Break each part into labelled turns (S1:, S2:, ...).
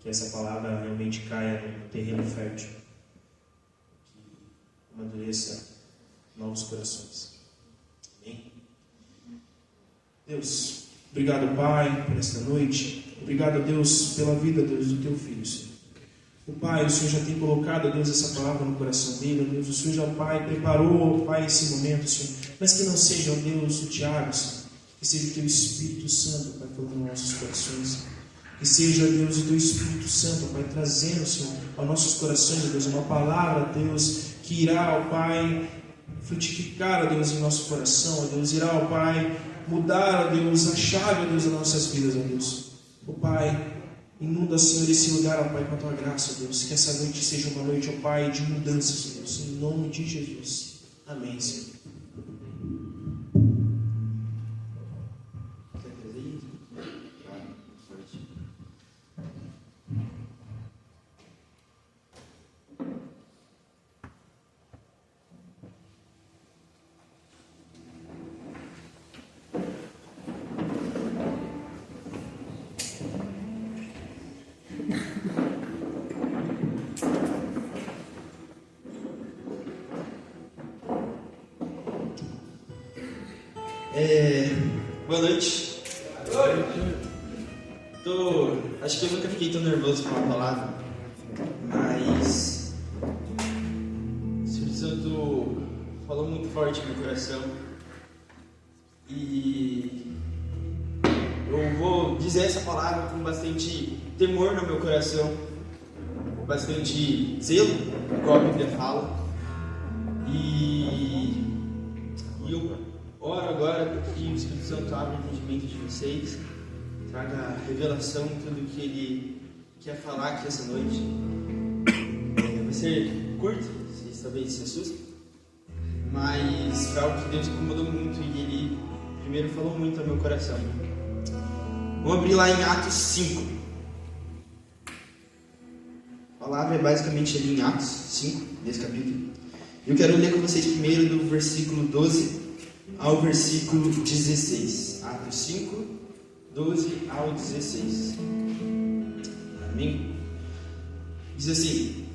S1: que essa palavra realmente caia no terreno fértil, que amadureça novos corações. Amém? Deus, obrigado, Pai, por esta noite. Obrigado, Deus, pela vida, Deus, do Teu Filho, Senhor. O Pai, o Senhor já tem colocado, Deus, essa palavra no coração dele, Deus. O Senhor já, Pai, preparou, Pai, esse momento, Senhor. Mas que não seja, Deus, o Tiago, Senhor. Que seja o Teu Espírito Santo, Pai, falando nos nossos corações. Que seja, Deus, o Teu Espírito Santo, Pai, trazendo, Senhor, aos nossos corações, Deus, uma palavra, Deus, que irá, ó Pai, frutificar, ó Deus, em nosso coração, ó Deus, irá, ó Pai, mudar, ó Deus, a chave, ó Deus, das nossas vidas, ó Deus. Ó Pai, inunda, Senhor, esse lugar, ó Pai, com a Tua graça, ó Deus. Que essa noite seja uma noite, ó Pai, de mudança, Senhor, em nome de Jesus. Amém, Senhor.
S2: Boa noite. Acho que eu nunca fiquei tão nervoso com uma palavra, mas o Espírito Santo falou muito forte no meu coração e eu vou dizer essa palavra com bastante temor no meu coração, com bastante zelo, como a Bíblia fala, e eu oro agora para que o Espírito Santo abra o entendimento de vocês, traga revelação em tudo que Ele quer falar aqui essa noite. Vai ser curto, vocês talvez se assustem, mas foi algo que Deus incomodou muito e Ele primeiro falou muito ao meu coração. Vamos abrir lá em Atos 5. A palavra é basicamente ali em Atos 5, nesse capítulo. Eu quero ler com vocês primeiro do versículo 12 ao versículo 16. Atos 5, 12 ao 16. Amém? Diz assim: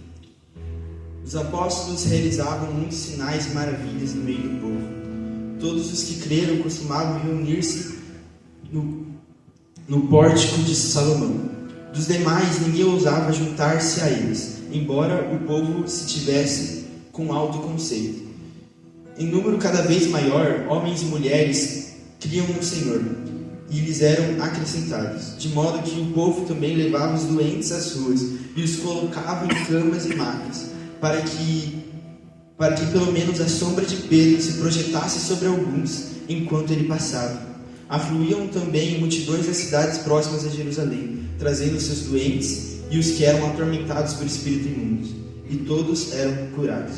S2: os apóstolos realizavam muitos sinais e maravilhas no meio do povo. Todos os que creram costumavam reunir-se no pórtico de Salomão. Dos demais, ninguém ousava juntar-se a eles, embora o povo se tivesse com alto conceito. Em número cada vez maior, homens e mulheres criam no Senhor, e lhes eram acrescentados, de modo que o povo também levava os doentes às ruas e os colocava em camas e macas, para que pelo menos a sombra de Pedro se projetasse sobre alguns enquanto ele passava. Afluíam também multidões das cidades próximas a Jerusalém, trazendo seus doentes e os que eram atormentados por espíritos imundos, e todos eram curados.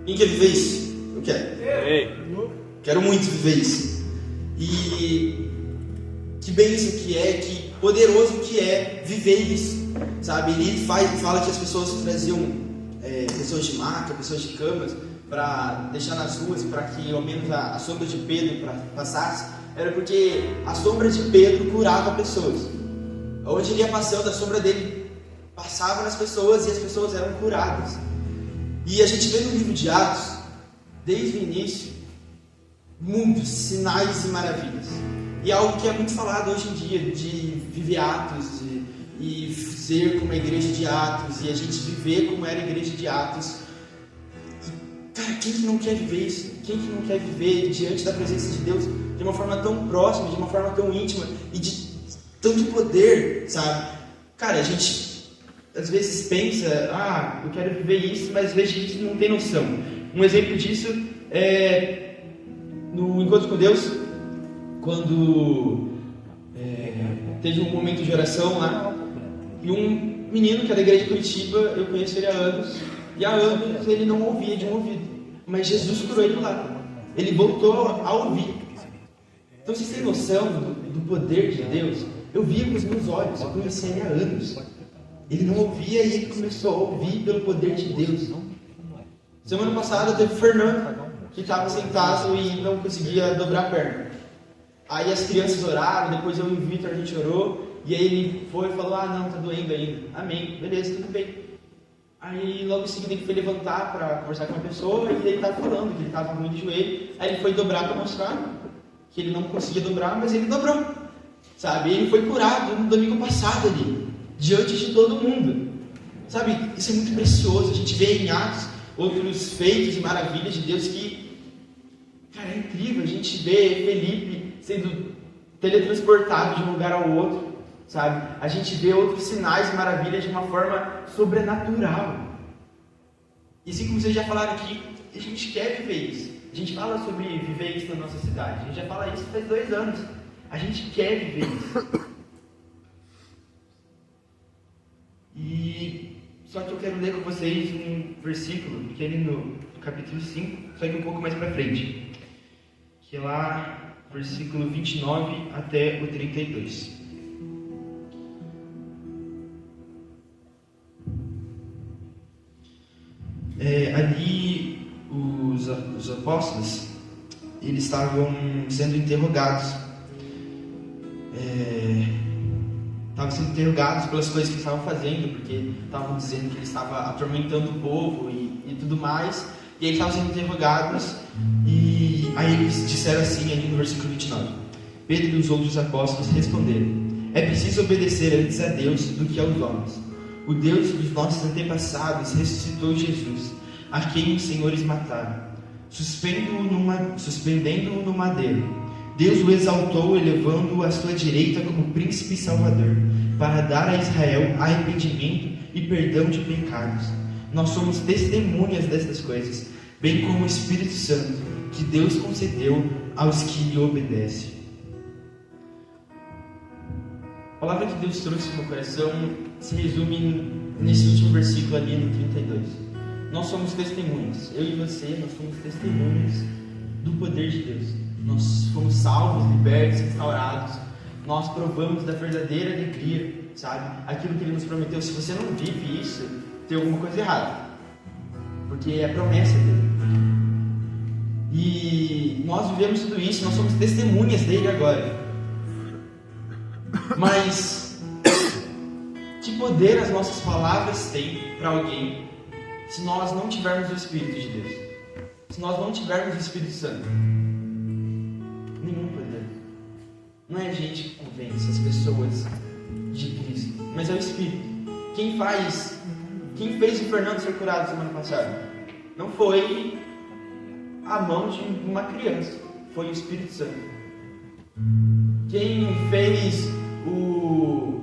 S2: Quem quer viver isso? Eu quero. Quero muito viver isso. E que bênção que é, que poderoso que é viver isso, sabe? Ele fala que as pessoas traziam pessoas de maca, pessoas de camas, para deixar nas ruas, para que ao menos a sombra de Pedro passasse. Era porque a sombra de Pedro curava pessoas. Onde ele ia passando, a sombra dele passava nas pessoas e as pessoas eram curadas. E a gente vê no livro de Atos, desde o início, muitos sinais e maravilhas. E é algo que é muito falado hoje em dia, de viver Atos, e ser como a igreja de Atos, e a gente viver como era a igreja de Atos. E, cara, quem que não quer viver isso? Quem que não quer viver diante da presença de Deus de uma forma tão próxima, de uma forma tão íntima, e de tanto poder, sabe? Cara, a gente às vezes pensa, eu quero viver isso, mas às vezes a gente não tem noção. Um exemplo disso é no Encontro com Deus, quando teve um momento de oração lá, e um menino que é da igreja de Curitiba, eu conheço ele há anos, e há anos ele não ouvia de um ouvido, mas Jesus curou ele lá, ele voltou a ouvir. Então vocês têm noção do poder de Deus? Eu via com os meus olhos, eu conheci ele há anos. Ele não ouvia e ele começou a ouvir pelo poder de Deus. Semana passada teve o Fernando, que estava sentado e não conseguia dobrar a perna. Aí as crianças oraram, depois eu e o Vitor, a gente orou, E aí ele foi e falou, não, tá doendo ainda. Amém, beleza, tudo bem. Aí logo em seguida ele foi levantar para conversar com a pessoa e ele estava falando que ele estava ruim de joelho. Aí ele foi dobrar para mostrar que ele não conseguia dobrar, mas ele dobrou, sabe? Ele foi curado no domingo passado ali, diante de todo mundo, sabe? Isso é muito precioso. A gente vê em Atos outros feitos e maravilhas de Deus que, cara, é incrível. A gente vê Felipe sendo teletransportado de um lugar ao outro, sabe? A gente vê outros sinais e maravilhas de uma forma sobrenatural. E assim como vocês já falaram aqui, a gente quer viver isso. A gente fala sobre viver isso na nossa cidade. A gente já fala isso faz 2 anos. A gente quer viver isso. E só que eu quero ler com vocês um versículo que é ali no capítulo 5, só que um pouco mais para frente, que é lá versículo 29 até o 32. Ali os apóstolos, eles estavam sendo interrogados. Estavam sendo interrogados pelas coisas que eles estavam fazendo, porque estavam dizendo que eles estavam atormentando o povo e tudo mais. E eles estavam sendo interrogados, e aí eles disseram assim, ali no versículo 29. Pedro e os outros apóstolos responderam: é preciso obedecer antes a Deus do que aos homens. O Deus dos nossos antepassados ressuscitou Jesus, a quem os senhores mataram, suspendendo-o no madeiro. Deus o exaltou, elevando-o à sua direita como príncipe e salvador, para dar a Israel arrependimento e perdão de pecados. Nós somos testemunhas destas coisas, bem como o Espírito Santo, que Deus concedeu aos que lhe obedecem. A palavra que Deus trouxe no meu coração se resume nesse último versículo ali no 32. Nós somos testemunhas. Eu e você, nós somos testemunhas do poder de Deus. Nós fomos salvos, libertos, restaurados. Nós provamos da verdadeira alegria, sabe? Aquilo que Ele nos prometeu. Se você não vive isso, tem alguma coisa errada, porque é promessa dele. E nós vivemos tudo isso. Nós somos testemunhas dele agora. Mas que poder as nossas palavras têm para alguém se nós não tivermos o Espírito de Deus? Se nós não tivermos o Espírito Santo? Nenhum poder. Não é a gente que convence as pessoas de Cristo, mas é o Espírito. Quem fez o Fernando ser curado semana passada? Não foi a mão de uma criança, foi o Espírito Santo. Quem fez o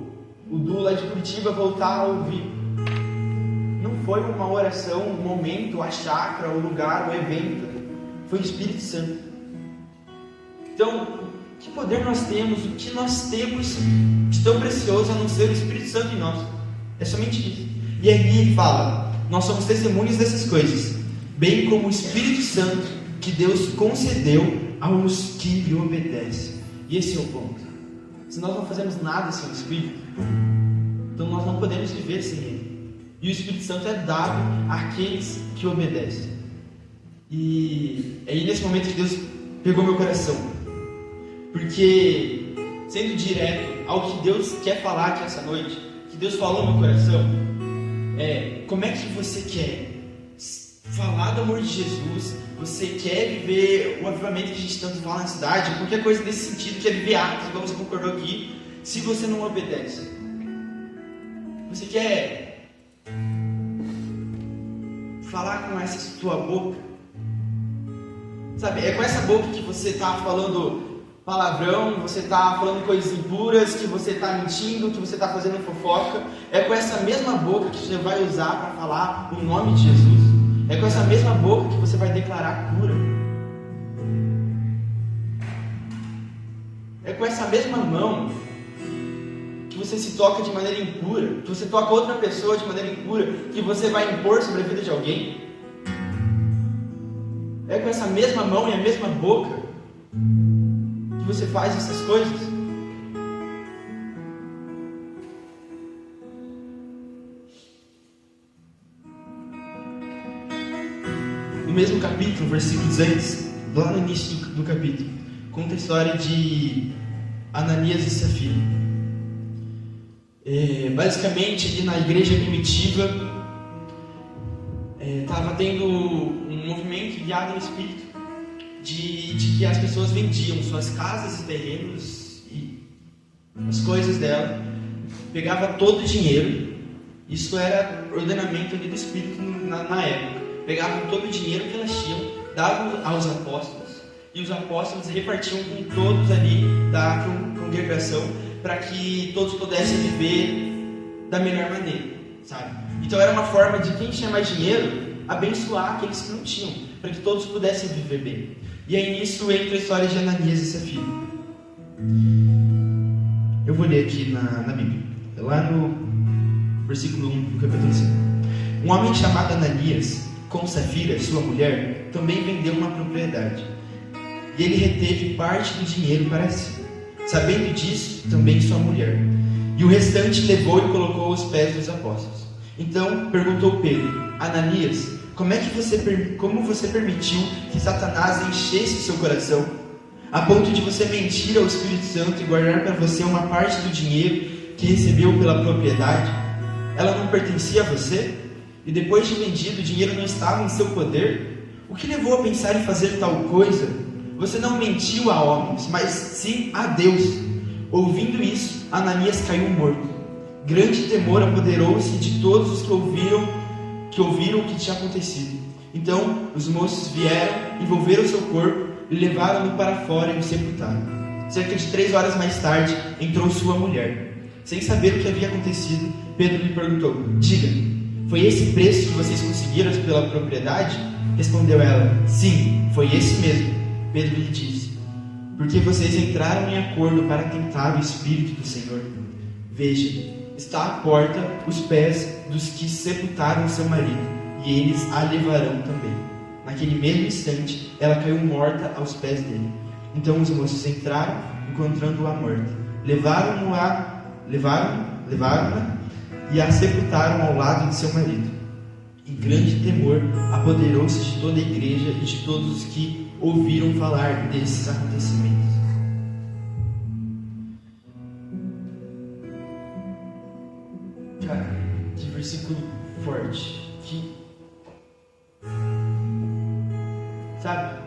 S2: Du lá de Curitiba voltar a ouvir? Não foi uma oração, um momento, a chácara, o lugar, o evento. Foi o Espírito Santo. Então, que poder nós temos? O que nós temos de tão precioso a não ser o Espírito Santo em nós? É somente isso. E aqui ele fala: nós somos testemunhas dessas coisas, bem como o Espírito Santo que Deus concedeu aos que lhe obedecem. E esse é o ponto. Se nós não fazemos nada sem o Espírito, então nós não podemos viver sem Ele. E o Espírito Santo é dado àqueles que obedecem. E aí nesse momento que Deus pegou meu coração, porque sendo direto ao que Deus quer falar aqui essa noite, que Deus falou no meu coração, como é que você quer falar do amor de Jesus? Você quer viver o avivamento que a gente tanto fala na cidade? Qualquer coisa nesse sentido, quer viver Atos, igual você concordou aqui, se você não obedece? Você quer falar com essa tua boca? Sabe, é com essa boca que você está falando palavrão, você está falando coisas impuras, que você está mentindo, que você está fazendo fofoca. É com essa mesma boca que você vai usar para falar o nome de Jesus. É com essa mesma boca que você vai declarar cura. É com essa mesma mão que você se toca de maneira impura, que você toca outra pessoa de maneira impura, que você vai impor sobre a vida de alguém. É com essa mesma mão e a mesma boca que você faz essas coisas. No mesmo capítulo, versículo 16, lá no início do capítulo, conta a história de Ananias e Safira. Basicamente, ali na igreja primitiva, estava tendo um movimento guiado no Espírito de que as pessoas vendiam suas casas e terrenos e as coisas dela, pegava todo o dinheiro. Isso era ordenamento ali do Espírito na época. Pegavam todo o dinheiro que elas tinham, davam aos apóstolos, e os apóstolos repartiam com todos ali da congregação, para que todos pudessem viver da melhor maneira, sabe? Então era uma forma de quem tinha mais dinheiro abençoar aqueles que não tinham, para que todos pudessem viver bem. E aí nisso entra a história de Ananias e Safira. Eu vou ler aqui na Bíblia, lá no versículo 1 do capítulo 5. Um homem chamado Ananias, com Safira, sua mulher, também vendeu uma propriedade, e ele reteve parte do dinheiro para si. Sabendo disso, também sua mulher, e o restante levou e colocou aos pés dos apóstolos. Então perguntou Pedro: Ananias, como você permitiu que Satanás enchesse o seu coração, a ponto de você mentir ao Espírito Santo e guardar para você uma parte do dinheiro que recebeu pela propriedade? Ela não pertencia a você? E depois de vendido, o dinheiro não estava em seu poder? O que levou a pensar em fazer tal coisa? Você não mentiu a homens, mas sim a Deus. Ouvindo isso, Ananias caiu morto. Grande temor apoderou-se de todos os que ouviram o que tinha acontecido. Então os moços vieram, envolveram seu corpo e levaram-no para fora e o sepultaram. Cerca de 3 horas mais tarde, entrou sua mulher. Sem saber o que havia acontecido, Pedro lhe perguntou: diga, foi esse preço que vocês conseguiram pela propriedade? Respondeu ela: sim, foi esse mesmo. Pedro lhe disse: porque vocês entraram em acordo para tentar o Espírito do Senhor. Veja, está à porta os pés dos que sepultaram seu marido, e eles a levarão também. Naquele mesmo instante, ela caiu morta aos pés dele. Então os moços entraram, encontrando-a morta. Levaram-na e a sepultaram ao lado de seu marido. E grande temor apoderou-se de toda a igreja e de todos os que ouviram falar desses acontecimentos. Cara, que versículo forte. Sabe,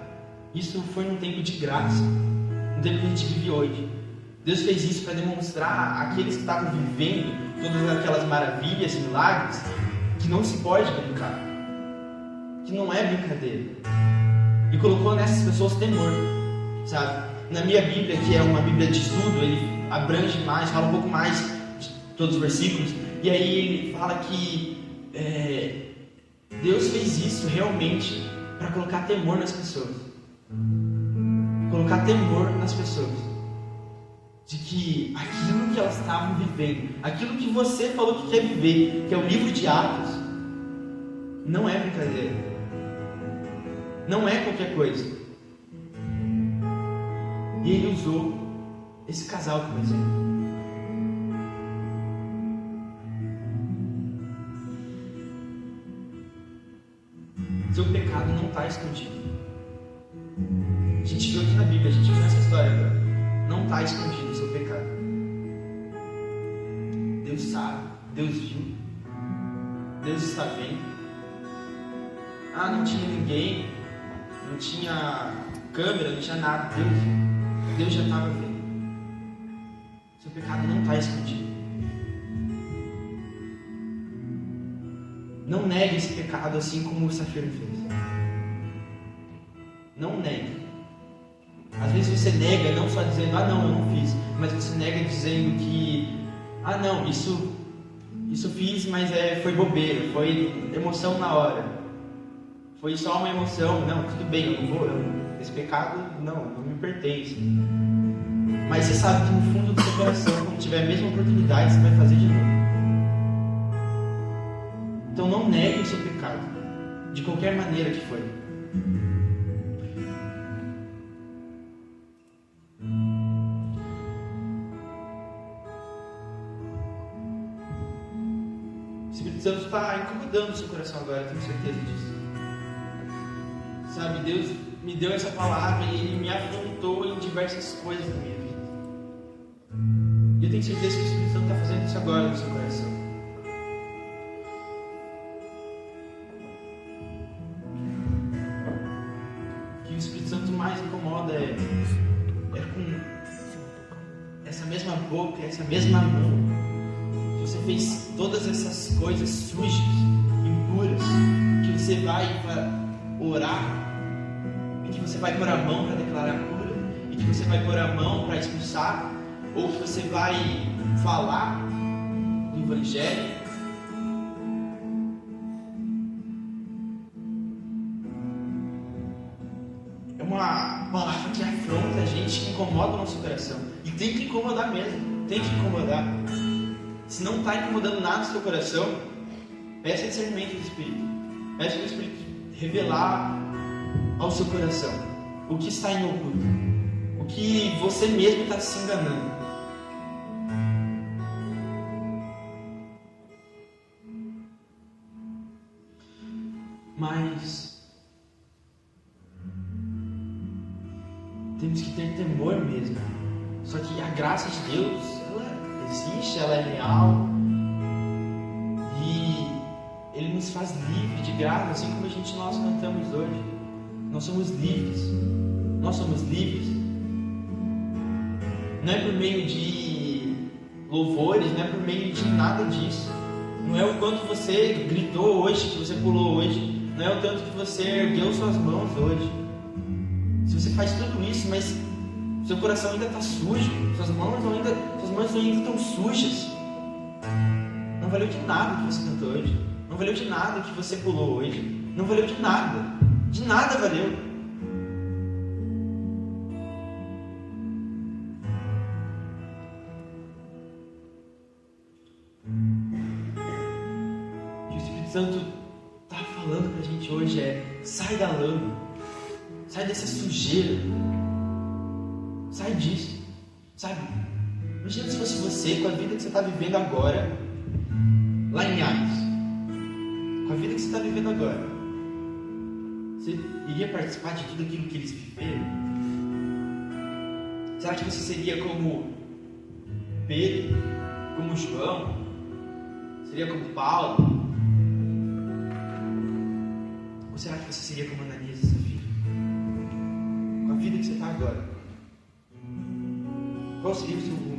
S2: isso foi num tempo de graça, no tempo que a gente vive hoje. Deus fez isso para demonstrar àqueles que estavam vivendo todas aquelas maravilhas e milagres que não se pode brincar, que não é brincadeira. E colocou nessas pessoas temor, sabe? Na minha Bíblia, que é uma Bíblia de estudo, ele abrange mais, fala um pouco mais de todos os versículos, e aí ele fala que Deus fez isso realmente para colocar temor nas pessoas. Colocar temor nas pessoas. De que aquilo que elas estavam vivendo, aquilo que você falou que quer viver, que é o livro de Atos, não é brincadeira. Não é qualquer coisa. E ele usou esse casal como exemplo. Seu pecado não está escondido. A gente viu aqui na Bíblia, a gente viu nessa história agora. Não está escondido o seu pecado. Deus sabe, Deus viu, Deus está vendo. Não tinha ninguém, não tinha câmera, não tinha nada. Deus viu, Deus já estava vendo. Seu pecado não está escondido. Não negue esse pecado assim como o Safira fez. Não negue. Às vezes você nega não só dizendo, não, eu não fiz, mas você nega dizendo que, não, isso fiz, mas foi bobeira, foi emoção na hora, foi só uma emoção, não, tudo bem, eu não vou, esse pecado não me pertence. Mas você sabe que no fundo do seu coração, quando tiver a mesma oportunidade, você vai fazer de novo. Então não negue o seu pecado, de qualquer maneira que for. O Espírito Santo está incomodando o seu coração agora, eu tenho certeza disso. Sabe, Deus me deu essa palavra e Ele me afrontou em diversas coisas da minha vida. E Eu tenho certeza que o Espírito Santo está fazendo isso agora no seu coração. O que o Espírito Santo mais incomoda é com essa mesma boca, essa mesma mão. Você fez todas essas coisas sujas, impuras, que você vai orar, e que você vai pôr a mão para declarar cura, e que você vai pôr a mão para expulsar, ou que você vai falar do Evangelho. É uma palavra que afronta a gente, que incomoda o nosso coração. E tem que incomodar mesmo, tem que incomodar. Se não está incomodando nada no seu coração, peça discernimento do Espírito. Peça ao Espírito revelar ao seu coração o que está em oculto, o que você mesmo está se enganando. Mas temos que ter temor mesmo. Só que a graça de Deus, ela existe, ela é real, e Ele nos faz livre de graça, assim como nós cantamos hoje. Nós somos livres. Nós somos livres. Não é por meio de louvores, não é por meio de nada disso. Não é o quanto você gritou hoje, que você pulou hoje. Não é o tanto que você ergueu suas mãos hoje. Se você faz tudo isso, mas seu coração ainda está sujo, suas mãos ainda estão sujas, não valeu de nada que você cantou hoje. Não valeu de nada que você pulou hoje. Não valeu de nada. De nada valeu. O que o Espírito Santo está falando para a gente hoje é: sai da lama, sai dessa sujeira, sai disso, sabe? Imagina se fosse você, com a vida que você está vivendo agora, lá em Atos, com a vida que você está vivendo agora, você iria participar de tudo aquilo que eles viveram? Será que você seria como Pedro, como João, seria como Paulo? Ou será que você seria como Ananias e Safira? Com a vida que você está agora, qual seria o seu rumo?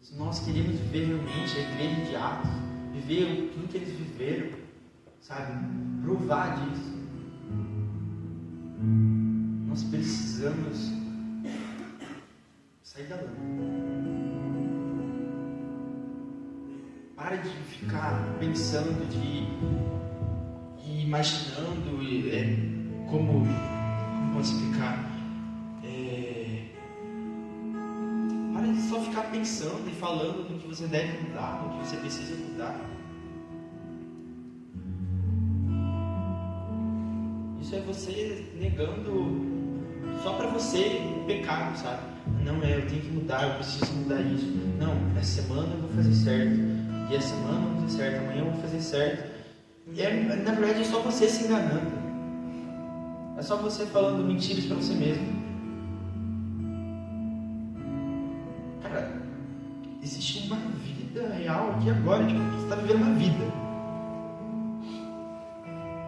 S2: Se nós queremos viver realmente a igreja de Atos, viver tudo que eles viveram, sabe? Provar disso, nós precisamos sair da lama. Para de ficar pensando, de imaginando como posso explicar? Para de só ficar pensando e falando no que você deve mudar, no que você precisa mudar. Isso é você negando só para você o pecado, sabe? Não, eu tenho que mudar, eu preciso mudar isso. Não, essa semana eu vou fazer certo, e essa semana eu vou fazer certo, amanhã eu vou fazer certo. E na verdade é só você se enganando. É só você falando mentiras para você mesmo. Cara, existe uma vida real aqui agora, tipo, você está vivendo uma vida.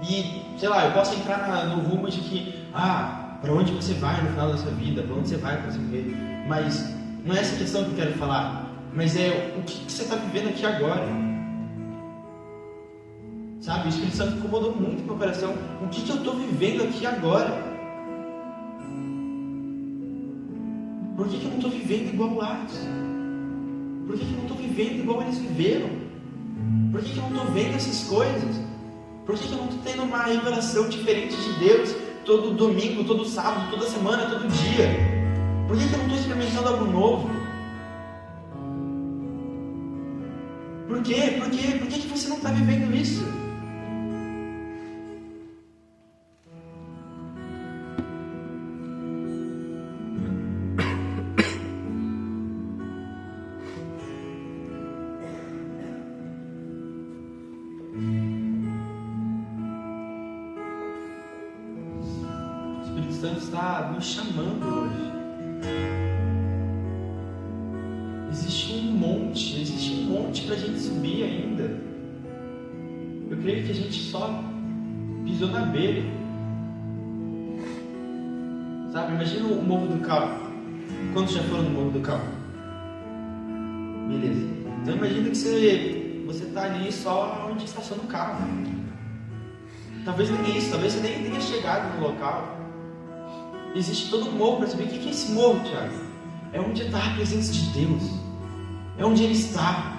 S2: E, sei lá, eu posso entrar no rumo de que, para onde você vai no final da sua vida, para onde você vai quando você morrer. Mas não é essa questão que eu quero falar, mas é o que você está vivendo aqui agora. Sabe, o Espírito Santo incomodou muito no meu coração. O que eu estou vivendo aqui agora? Por que eu não estou vivendo igual Atos? Por que eu não estou vivendo igual eles viveram? Por que eu não estou vendo essas coisas? Por que eu não estou tendo uma revelação diferente de Deus todo domingo, todo sábado, toda semana, todo dia? Por que eu não estou experimentando algo novo? Por quê? Por que você não está vivendo isso? Santo está nos chamando hoje. Existe um monte para a gente subir ainda. Eu creio que a gente só pisou na beira. Sabe, imagina o Morro do Cal. Quantos já foram no Morro do Cal? Beleza. Então imagina que você está ali só onde estaciona o carro. Talvez nem isso, talvez você nem tenha chegado no local. Existe todo um morro para saber o que é esse morro, Tiago. É onde está a presença de Deus. É onde Ele está.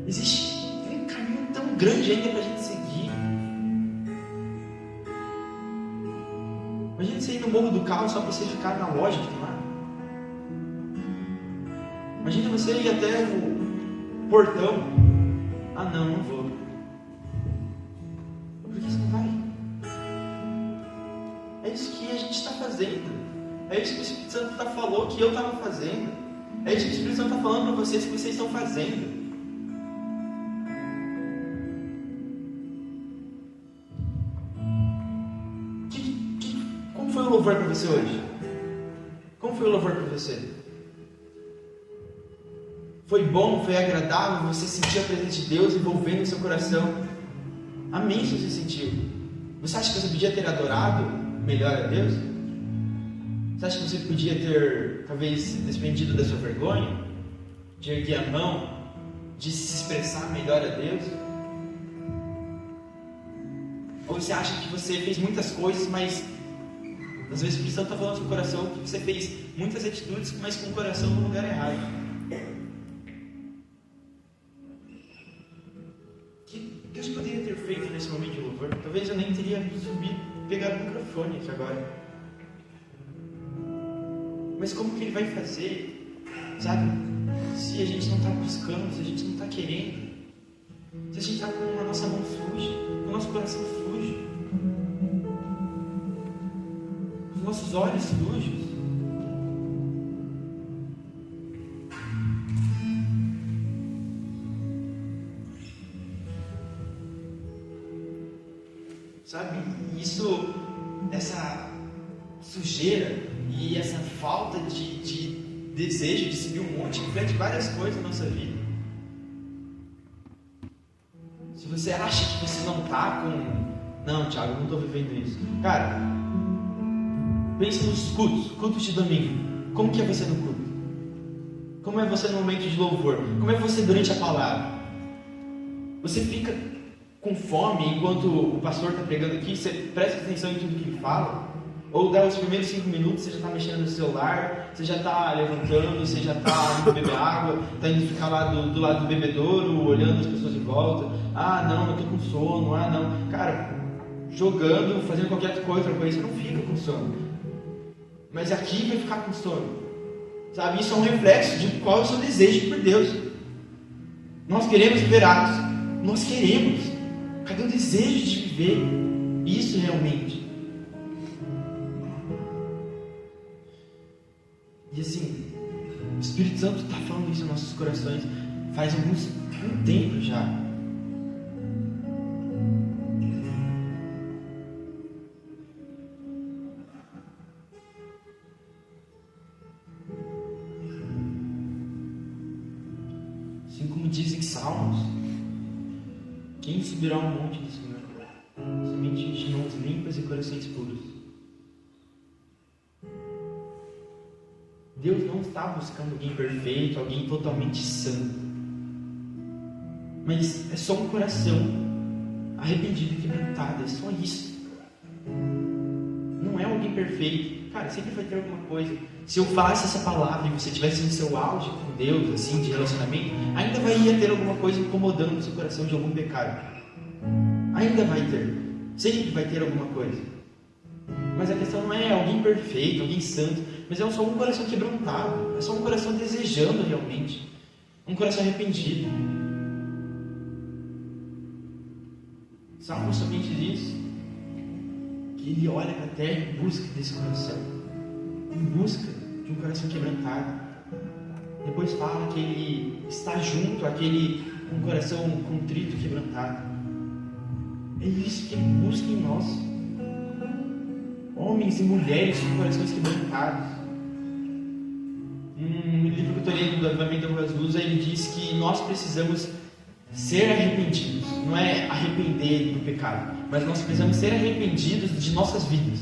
S2: Existe um caminho tão grande ainda para a gente seguir. Imagina você ir no Morro do Carro só para você ficar na loja que tem lá. Imagina você ir até o portão. Ah não, não vou. Por que você não vai? É isso que a gente está fazendo. É isso que o Espírito Santo falou que eu estava fazendo. É isso que o Espírito Santo está falando para vocês que vocês estão fazendo. Como foi o louvor para você hoje? Como foi o louvor para você? Foi bom? Foi agradável? Você sentiu a presença de Deus envolvendo o seu coração? Amém se você sentiu. Você acha que você podia ter adorado melhor a Deus? Você acha que você podia ter, talvez, desprendido da sua vergonha? De erguer a mão? De se expressar melhor a Deus? Ou você acha que você fez muitas coisas, mas às vezes o Espírito Santo está falando no seu coração que você fez muitas atitudes, mas com o coração no lugar errado? O que Deus poderia ter feito nesse momento de louvor? Talvez eu nem teria subido, pegado o microfone aqui agora. Mas como que Ele vai fazer, sabe? Se a gente não está buscando, se a gente não está querendo, se a gente está com a nossa mão suja, com o nosso coração sujo, com os nossos olhos sujos. Sabe? Isso, essa sujeira e essa falta de desejo de subir um monte reflete várias coisas na nossa vida. Se você acha que você não está com... Não, Thiago, eu não estou vivendo isso. Cara, pensa nos cultos de domingo. Como que é você no culto? Como é você no momento de louvor? Como é você durante a palavra? Você fica com fome enquanto o pastor está pregando aqui? Você presta atenção em tudo que ele fala? Ou dá os primeiros 5 minutos, você já está mexendo no celular, você já está levantando, você já está indo beber água, está indo ficar lá do lado do bebedouro, olhando as pessoas em volta. Ah, não, eu estou com sono. Ah, não. Cara, jogando, fazendo qualquer coisa, você não fica com sono. Mas aqui vai ficar com sono. Sabe? Isso é um reflexo de qual é o seu desejo por Deus. Nós queremos viver atos. Nós queremos. Cadê o desejo de viver isso realmente? E assim, o Espírito Santo está falando isso nos nossos corações faz um tempo já. Assim como dizem Salmos, quem subirá ao monte do Senhor? Somente de mãos limpas e corações puros. Deus não está buscando alguém perfeito, alguém totalmente santo. Mas é só um coração arrependido e quebrantado, é só isso. Não é alguém perfeito. Cara, sempre vai ter alguma coisa. Se eu falasse essa palavra e você estivesse no seu auge com Deus, assim, de relacionamento, ainda vai ter alguma coisa incomodando no seu coração de algum pecado. Ainda vai ter. Sempre vai ter alguma coisa. Mas a questão não é alguém perfeito, alguém santo, mas é só um coração quebrantado, é só um coração desejando realmente, um coração arrependido. Salmo somente diz que ele olha para a terra em busca desse coração, em busca de um coração quebrantado. Depois fala que ele está junto àquele com um coração contrito e quebrantado. É isso que ele busca em nós. homens e mulheres com corações quebrantados. Um livro que eu estou lendo do Avivamento da Rua Azusa, ele diz que nós precisamos ser arrependidos. Não é arrepender do pecado, mas nós precisamos ser arrependidos de nossas vidas,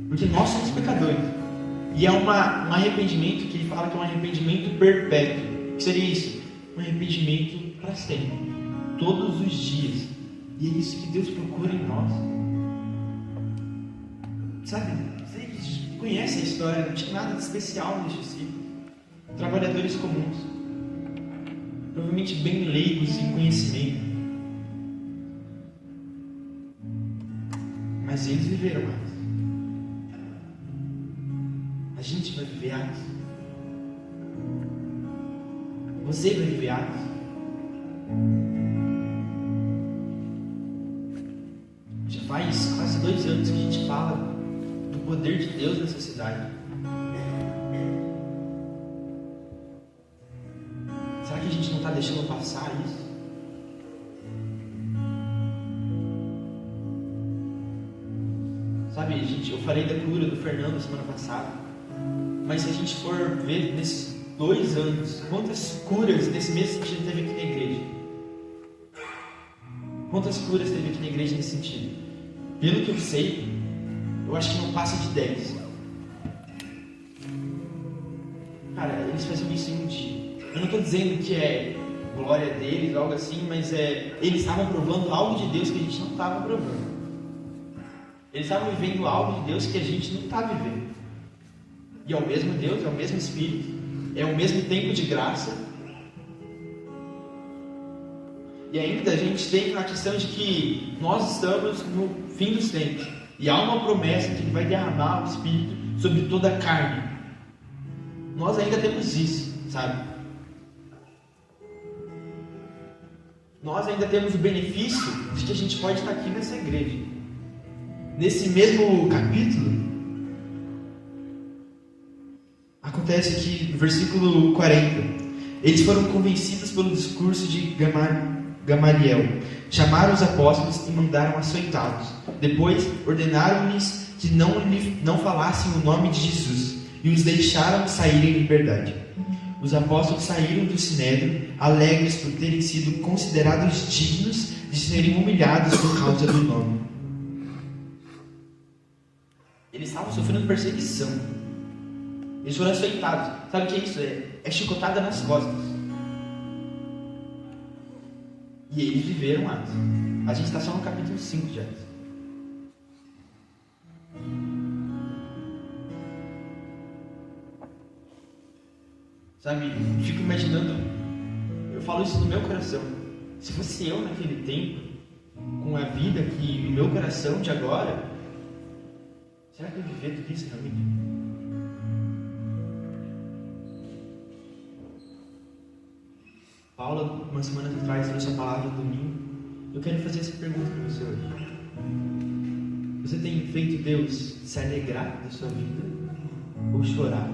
S2: porque nós somos pecadores. E é um arrependimento que ele fala que é um arrependimento perpétuo. O que seria isso? Um arrependimento para sempre, todos os dias. E é isso que Deus procura em nós. Sabe, vocês conhecem a história, não tinha nada de especial nesse discípulo. Trabalhadores comuns, provavelmente bem leigos em conhecimento, mas eles viveram mais. A gente vai viver Atos. Você vai viver Atos. Já faz quase 2 anos que a gente fala do poder de Deus nessa cidade. Será que a gente não está deixando passar isso? Sabe, eu falei da cura do Fernando semana passada, mas se a gente for ver nesses 2 anos, quantas curas nesse mesmo sentido teve aqui na igreja? Quantas curas teve aqui na igreja nesse sentido? Pelo que eu sei, eu acho que não passa de 10. Cara, eles faziam isso em um dia. Eu não estou dizendo que é glória deles, algo assim, mas eles estavam provando algo de Deus que a gente não estava provando. Eles estavam vivendo algo de Deus que a gente não está vivendo. E é o mesmo Deus, é o mesmo Espírito, é o mesmo tempo de graça. E ainda a gente tem a questão de que nós estamos no fim dos tempos. E há uma promessa que Ele vai derramar o Espírito sobre toda a carne. Nós ainda temos isso, sabe? Nós ainda temos o benefício de que a gente pode estar aqui nessa igreja. Nesse mesmo capítulo, acontece que no versículo 40, eles foram convencidos pelo discurso de Gamaliel, chamaram os apóstolos e mandaram açoitá-los. Depois ordenaram-lhes que não falassem o nome de Jesus e os deixaram sair em liberdade. Os apóstolos saíram do sinédrio, alegres por terem sido considerados dignos de serem humilhados por causa do nome. Eles estavam sofrendo perseguição. Eles foram açoitados. Sabe o que é isso? É chicotada nas costas. E eles viveram Atos. A gente está só no capítulo 5 de Atos. Sabe, fico imaginando, eu falo isso no meu coração. Se fosse eu naquele tempo, com a vida que o meu coração de agora, será que eu viver tudo isso realmente? Paula, umas semanas atrás, trouxe a palavra do domingo. Eu quero fazer essa pergunta para você hoje. Você tem feito Deus se alegrar da sua vida ou chorar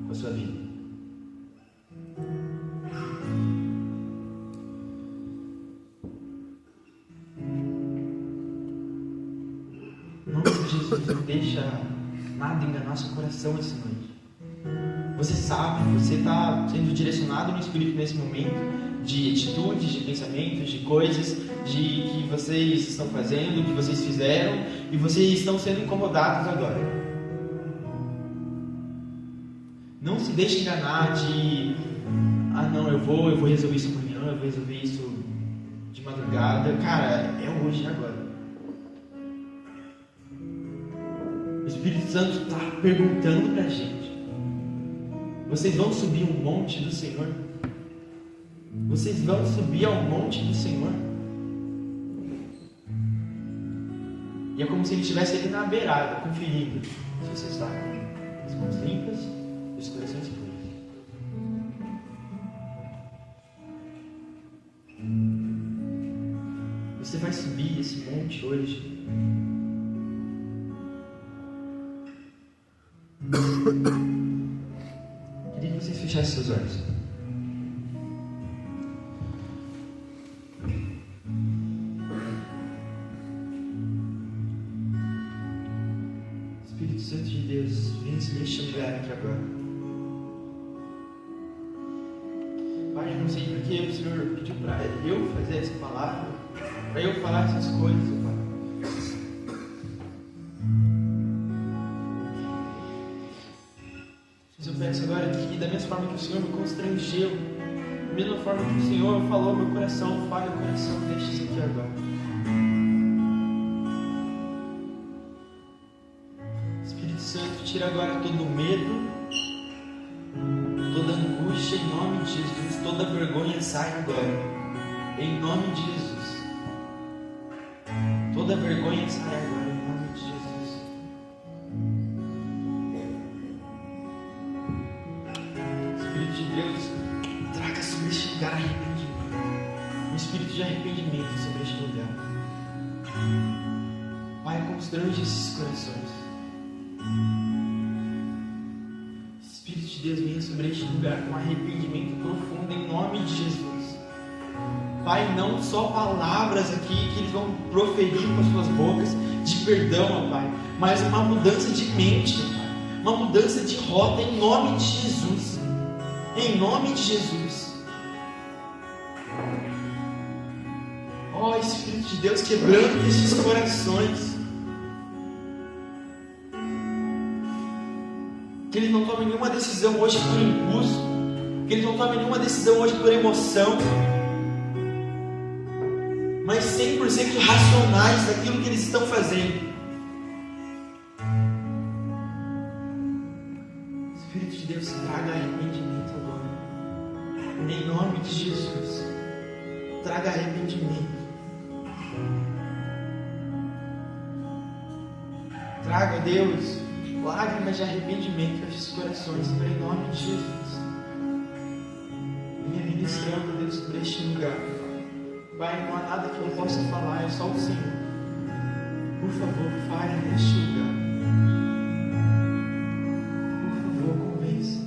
S2: com a sua vida? Jesus, não deixa nada enganar seu coração essa noite. Você sabe, você está sendo direcionado no Espírito nesse momento, de atitudes, de pensamentos, de coisas que vocês estão fazendo, que vocês fizeram, e vocês estão sendo incomodados agora. Não se deixe enganar de não, eu vou resolver isso amanhã, eu vou resolver isso de madrugada. Cara, é hoje e agora. O Espírito Santo está perguntando para a gente: vocês vão subir um monte do Senhor? Vocês vão subir ao monte do Senhor? E é como se ele estivesse ali na beirada, conferindo se você está com as mãos limpas e os corações puros. Você vai subir esse monte hoje? Queria que vocês fechassem seus olhos. Pai, eu não sei porque o Senhor pediu para eu fazer essa palavra, para eu falar essas coisas, Pai. Mas eu peço agora que, da mesma forma que o Senhor me constrangeu, da mesma forma que o Senhor falou ao meu coração, fale o coração, deixe isso aqui agora. Espírito Santo, tira agora todo medo, toda angústia, em nome de Jesus. Toda vergonha sai agora, em nome de Jesus. Toda vergonha sai agora, em nome de Jesus. Espírito de Deus, traga sobre este lugar arrependimento, um espírito de arrependimento sobre este lugar. Pai, constrange esses corações. Espírito de Deus, venha sobre este lugar com arrependimento profundo, em nome de Jesus. Pai, não só palavras aqui que eles vão proferir com as suas bocas de perdão, ó Pai, mas uma mudança de mente, ó Pai, uma mudança de rota, em nome de Jesus. Em nome de Jesus. Ó Espírito de Deus, quebrando esses corações. Que eles não tomem nenhuma decisão hoje por impulso, que eles não tomem nenhuma decisão hoje por emoção, mas 100% racionais daquilo que eles estão fazendo. Espírito de Deus, traga arrependimento agora, em nome de Jesus. Traga arrependimento. Traga, Deus, lágrimas de arrependimento para esses corações, em nome de Jesus. Venha ministrando, Deus, sobre este lugar. Pai, não há nada que eu possa falar, é só o Senhor. Por favor, fale neste lugar. Por favor, convença.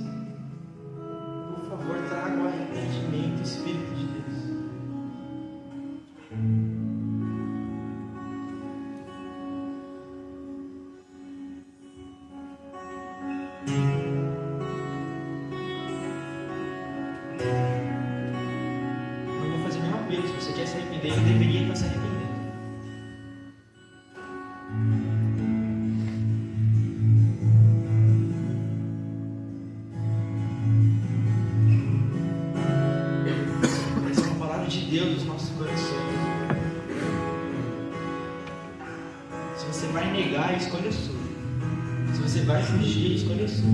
S2: Por favor, traga o arrependimento, Espírito de Deus. Se você quer se arrepender, ele deveria estar se arrependendo. Essa é uma palavra de Deus nos nossos corações. Se você vai negar, a escolha é sua. Se você vai fugir, a escolha é sua.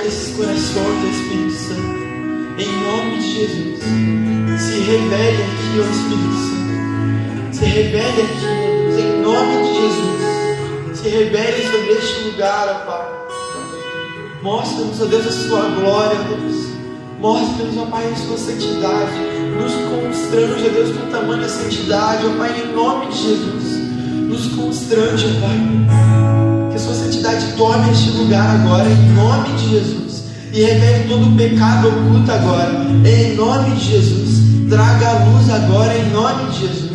S2: toca esses corações, Espírito Santo. Em nome de Jesus. Se revele aqui, ó Espírito Santo. Se revele aqui, ó Deus, em nome de Jesus. Se revele sobre este lugar, ó Pai. Mostra-nos, ó Deus, a sua glória, ó Deus. Mostra-nos, ó Pai, a sua santidade. Nos constrange, ó Deus, com tamanha santidade, ó Pai, em nome de Jesus. Nos constrange, ó Pai. Que a sua santidade tome este lugar agora, em nome de Jesus. E revele todo o pecado oculto agora, em nome de Jesus. Traga a luz agora, em nome de Jesus.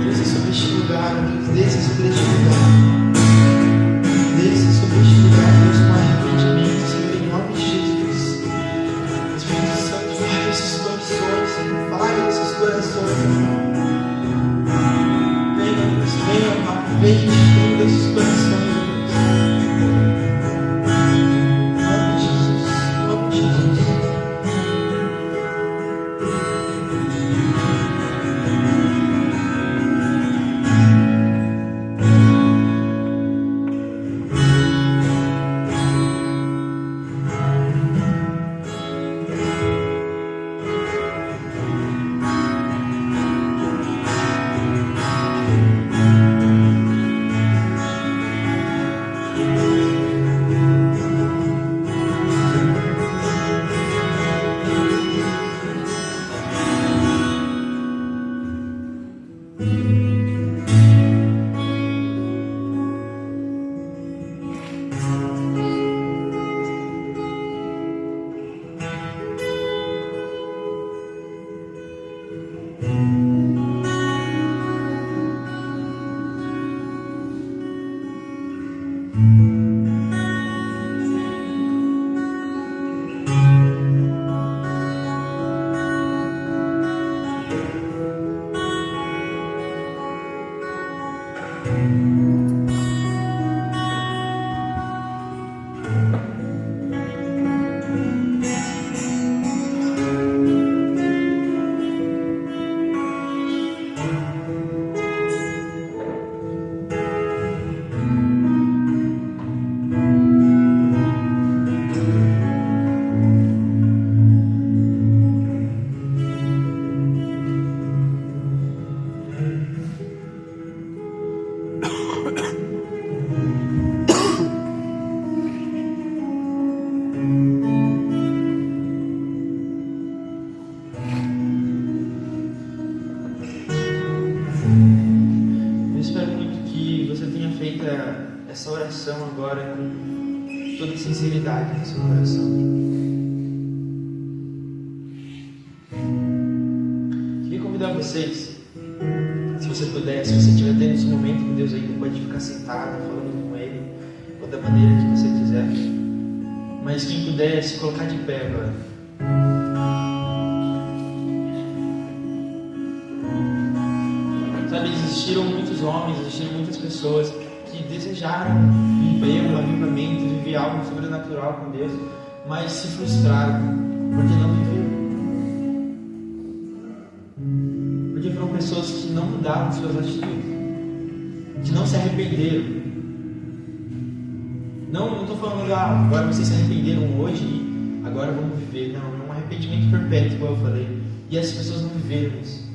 S2: Desça sobre este lugar, Deus. Desça sobre este lugar. Desça sobre este lugar, Deus, com arrependimento, Senhor, em nome de Jesus. Espírito Santo, fale esses corações, Senhor. Fale esses corações, Venha, Pai, venha enchendo esses corações, em nome de Jesus, em nome de Jesus. Essa oração agora com toda sinceridade no seu coração. Queria convidar vocês, se você puder, se você estiver tendo esse momento com Deus aí, pode ficar sentado, falando com Ele, ou da maneira que você quiser. Mas quem puder, se colocar de pé agora. Sabe, existiram muitos homens, existiram muitas pessoas que desejaram viver um avivamento, viver algo sobrenatural com Deus, mas se frustraram porque não viveram. Porque foram pessoas que não mudaram suas atitudes, que não se arrependeram. Não estou falando, agora vocês se arrependeram hoje e agora vamos viver. Não, é um arrependimento perpétuo, como eu falei. E as pessoas não viveram isso.